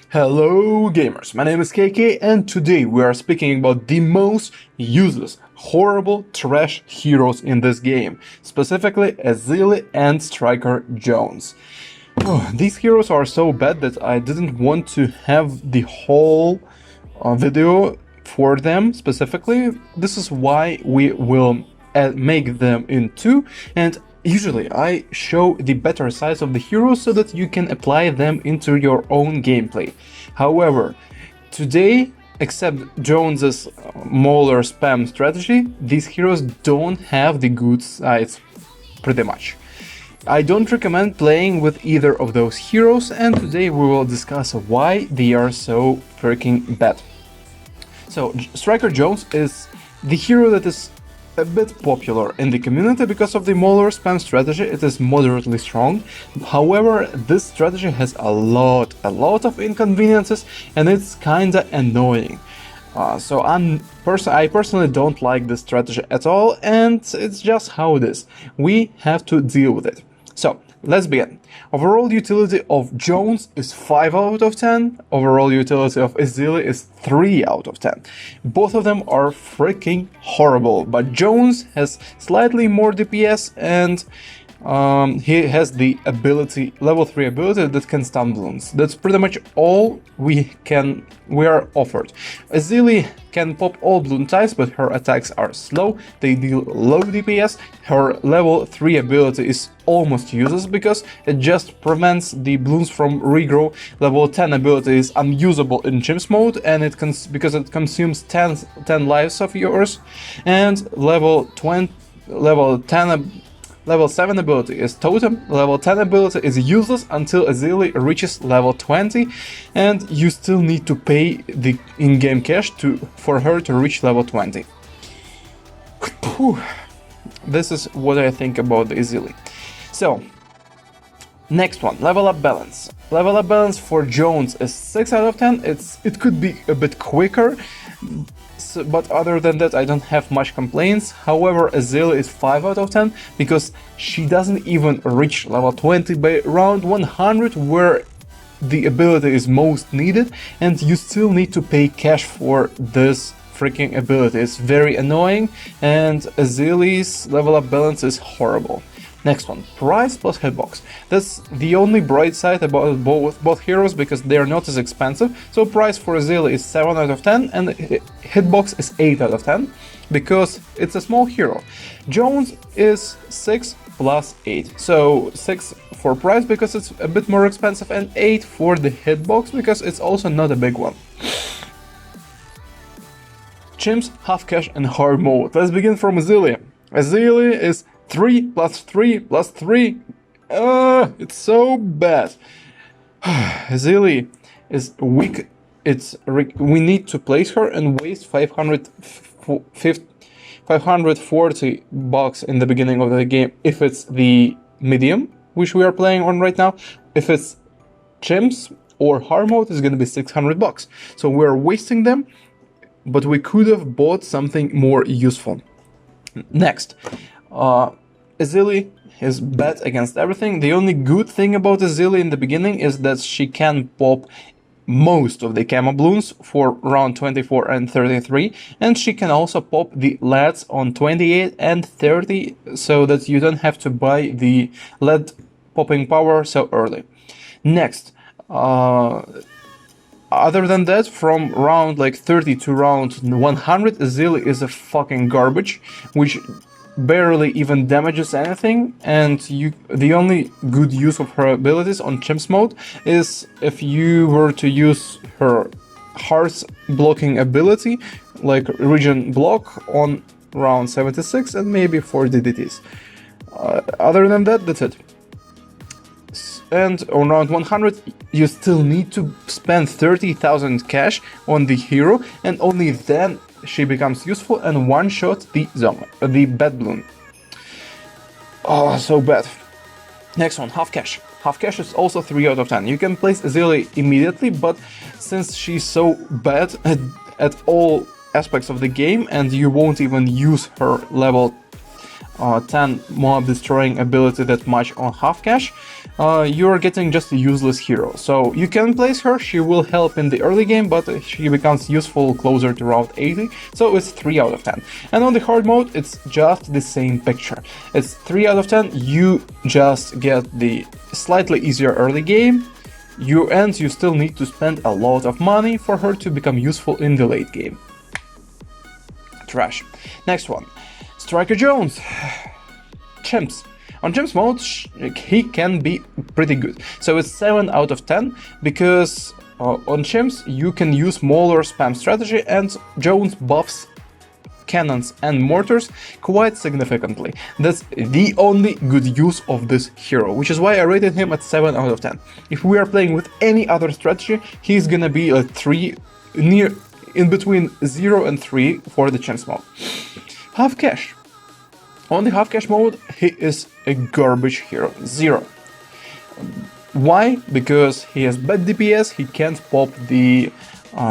Hello gamers, my name is KK and today we are speaking about the most useless, horrible, trash heroes in this game, specifically Ezili and Striker Jones. These heroes are so bad that I didn't want to have the whole video for them specifically. This is why we will make them in two, and usually I show the better sides of the heroes so that you can apply them into your own gameplay. However, today, except Jones's Mauler spam strategy, these heroes don't have the good sides, pretty much. I don't recommend playing with either of those heroes, and today we will discuss why they are so freaking bad. So, Striker Jones is the hero that is a bit popular in the community because of the Mauler spam strategy. It is moderately strong. However, this strategy has a lot of inconveniences and it's kinda annoying. So I personally don't like this strategy at all, and it's just how it is. We have to deal with it. So, let's begin. Overall utility of Jones is 5 out of 10. Overall utility of Ezili is 3 out of 10. Both of them are freaking horrible, but Jones has slightly more DPS and he has the ability, level 3 ability that can stun Bloons. That's pretty much all we are offered. Ezili can pop all Bloon types, but her attacks are slow, they deal low DPS. Her level 3 ability is almost useless because it just prevents the Bloons from regrow. Level 10 ability is unusable in Chimps mode, and because it consumes 10 lives of yours, and level 7 ability is Totem. Level 10 ability is useless until Ezili reaches level 20, and you still need to pay the in-game cash for her to reach level 20. This is what I think about the Ezili. So, next one, level up balance. Level up balance for Jones is 6 out of 10. It could be a bit quicker, but other than that I don't have much complaints. However, Ezili is 5 out of 10 because she doesn't even reach level 20 by round 100, where the ability is most needed, and you still need to pay cash for this freaking ability. It's very annoying, and Ezili's level up balance is horrible. Next one, price plus hitbox. That's the only bright side about both heroes because they are not as expensive. So price for Ezili is 7 out of 10 and hitbox is 8 out of 10 because it's a small hero. Jones is 6 plus 8. So 6 for price because it's a bit more expensive, and 8 for the hitbox because it's also not a big one. Chimps, half cash and hard mode. Let's begin from Ezili. Ezili is 3 plus 3 plus 3. It's so bad. Ezili is weak. We need to place her and waste 540 bucks in the beginning of the game if it's the medium, which we are playing on right now. If it's Chimps or hard mode, it's gonna be 600 bucks. So we're wasting them, but we could have bought something more useful. Next, Ezili is bad against everything. The only good thing about Ezili in the beginning is that she can pop most of the camo Bloons for round 24 and 33, and she can also pop the LEDs on 28 and 30, so that you don't have to buy the LED popping power so early. Next, other than that, from round like 30 to round 100, Ezili is a fucking garbage, which barely even damages anything, and the only good use of her abilities on Chimps mode is if you were to use her hearts blocking ability, like region block on round 76 and maybe 4 DDTs. Other than that, that's it. And on round 100, you still need to spend 30,000 cash on the hero, and only then she becomes useful and one-shot the bad Bloon. Oh, so bad. Next one, half cash. Half cash is also 3 out of 10. You can place Ezili immediately, but since she's so bad at all aspects of the game and you won't even use her level 10 mob destroying ability that much on half cash, you're getting just a useless hero. So you can place her, she will help in the early game, but she becomes useful closer to round 80, so it's 3 out of 10. And on the hard mode, it's just the same picture. It's 3 out of 10, you just get the slightly easier early game, you still need to spend a lot of money for her to become useful in the late game. Trash. Next one. Striker Jones. Chimps. On Chimps mode, he can be pretty good. So it's 7 out of 10, because on Chimps you can use Mauler spam strategy, and Jones buffs cannons and mortars quite significantly. That's the only good use of this hero, which is why I rated him at 7 out of 10. If we are playing with any other strategy, he's gonna be a 3, near in between 0 and 3 for the Chimps mode. Half cash. On the half cash mode, he is a garbage hero. 0. Why? Because he has bad DPS, he can't pop the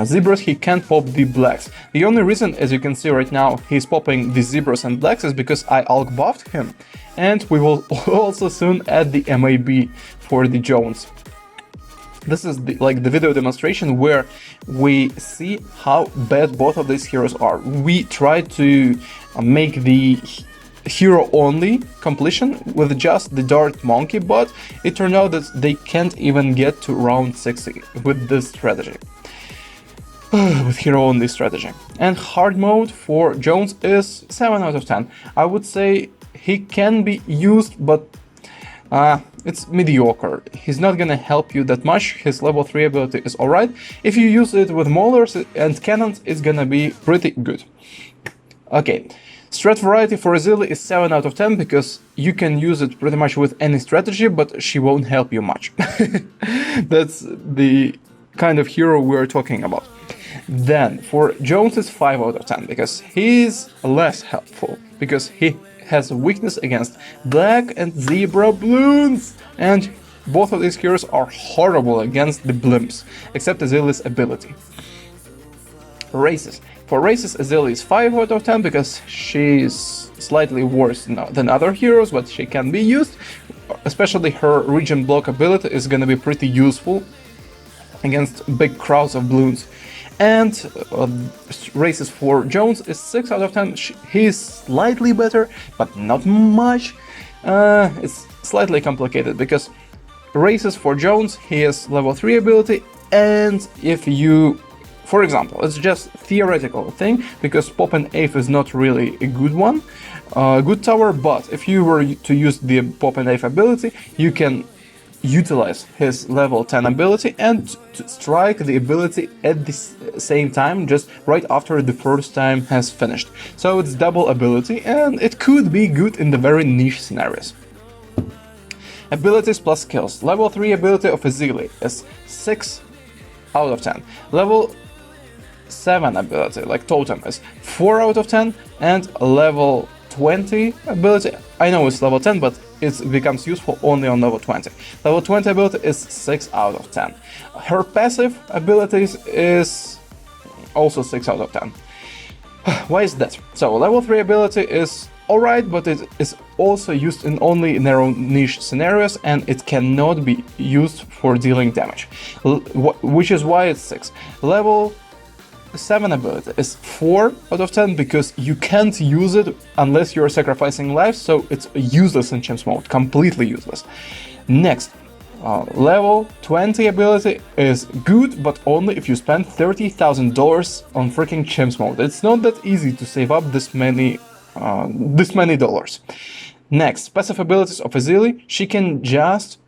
Zebras, he can't pop the Blacks. The only reason, as you can see right now, he's popping the Zebras and Blacks is because I Alk buffed him. And we will also soon add the MAB for the Jones. This is the video demonstration where we see how bad both of these heroes are. We tried to make the hero only completion with just the Dart Monkey, but it turned out that they can't even get to round 60 with this strategy. With hero only strategy. And hard mode for Jones is 7 out of 10. I would say he can be used, but it's mediocre. He's not gonna help you that much. His level 3 ability is alright. If you use it with maulers and cannons, it's gonna be pretty good. Okay, strat variety for Ezili is 7 out of 10, because you can use it pretty much with any strategy, but she won't help you much. That's the kind of hero we're talking about. Then for Jones is 5 out of 10, because he's less helpful, because he has a weakness against Black and Zebra Bloons, and both of these heroes are horrible against the blimps, except Ezili's ability. Races. For races, Ezili is 5 out of 10, because she's slightly worse than other heroes, but she can be used. Especially her region block ability is gonna be pretty useful against big crowds of Bloons. And races for Jones is 6 out of 10. He's slightly better, but not much. It's slightly complicated, because races for Jones, he has level 3 ability, and if you, for example, it's just theoretical thing, because Pop and Ape is not really a good one, good tower, but if you were to use the Pop and Ape ability, you can utilize his level 10 ability and to strike the ability at the same time, just right after the first time has finished. So it's double ability, and it could be good in the very niche scenarios. Abilities plus skills. Level 3 ability of Ezili is 6 out of 10. Level 7 ability, like Totem, is 4 out of 10, and level 20 ability, I know it's level 10, but it becomes useful only on level 20. Level 20 ability is 6 out of 10. Her passive abilities is also 6 out of 10. Why is that? So level 3 ability is alright, but it is also used in only narrow niche scenarios, and it cannot be used for dealing damage, which is why it's 6. Level 7 ability is 4 out of 10, because you can't use it unless you're sacrificing lives, so it's useless in Chimps mode, completely useless. Next, level 20 ability is good, but only if you spend $30,000 on freaking Chimps mode. It's not that easy to save up this many dollars. Next, passive abilities of Ezili, she can just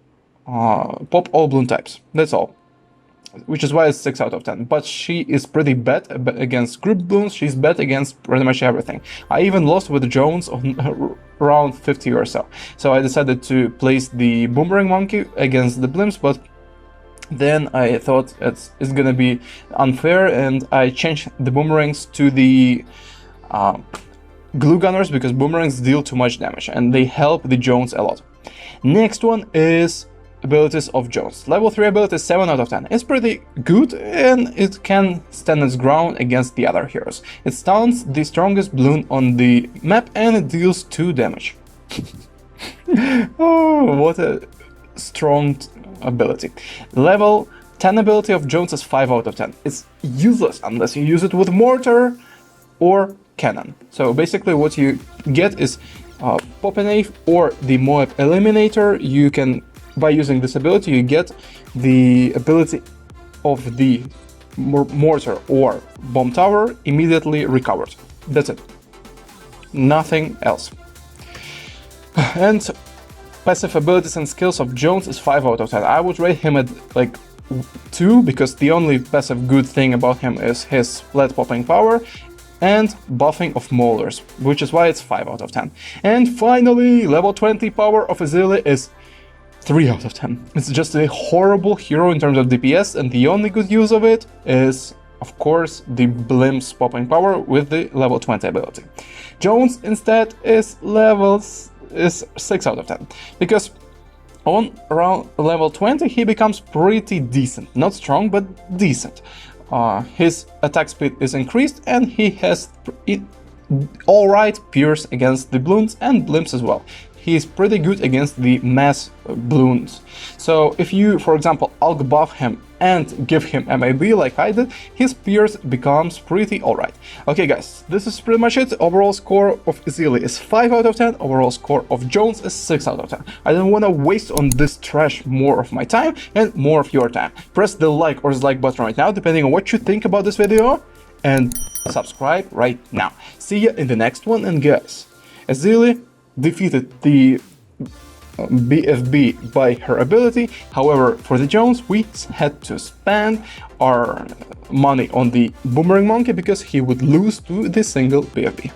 pop all Bloon types, that's all. Which is why it's 6 out of 10, but she is pretty bad against group Bloons, she's bad against pretty much everything. I even lost with Jones on round 50 or so, so I decided to place the Boomerang Monkey against the Blimps, but then I thought it's gonna be unfair, and I changed the Boomerangs to the Glue Gunners, because Boomerangs deal too much damage, and they help the Jones a lot. Next one is abilities of Jones. Level 3 ability 7 out of 10. It's pretty good and it can stand its ground against the other heroes. It stuns the strongest Bloon on the map and it deals 2 damage. Oh, what a strong ability. Level 10 ability of Jones is 5 out of 10. It's useless unless you use it with mortar or cannon. So basically what you get is Popinave or the Moab Eliminator. You can, by using this ability, you get the ability of the mortar or bomb tower immediately recovered. That's it. Nothing else. And passive abilities and skills of Jones is 5 out of 10. I would rate him at like 2 because the only passive good thing about him is his lead popping power and buffing of molars, which is why it's 5 out of 10. And finally, level 20 power of Ezili is 3 out of 10. It's just a horrible hero in terms of DPS, and the only good use of it is, of course, the Blimps popping power with the level 20 ability. Jones instead is 6 out of 10, because on around level 20 he becomes pretty decent. Not strong, but decent. His attack speed is increased and he has alright pierce against the Bloons and Blimps as well. He is pretty good against the mass Bloons. So if you, for example, Alg buff him and give him MAB like I did, his pierce becomes pretty alright. Okay guys, this is pretty much it. Overall score of Ezili is 5 out of 10, overall score of Jones is 6 out of 10. I don't want to waste on this trash more of my time and more of your time. Press the like or dislike button right now, depending on what you think about this video, and subscribe right now. See ya in the next one, and guys, Ezili defeated the BFB by her ability. However, for the Jones, we had to spend our money on the Boomerang Monkey because he would lose to the single BFB.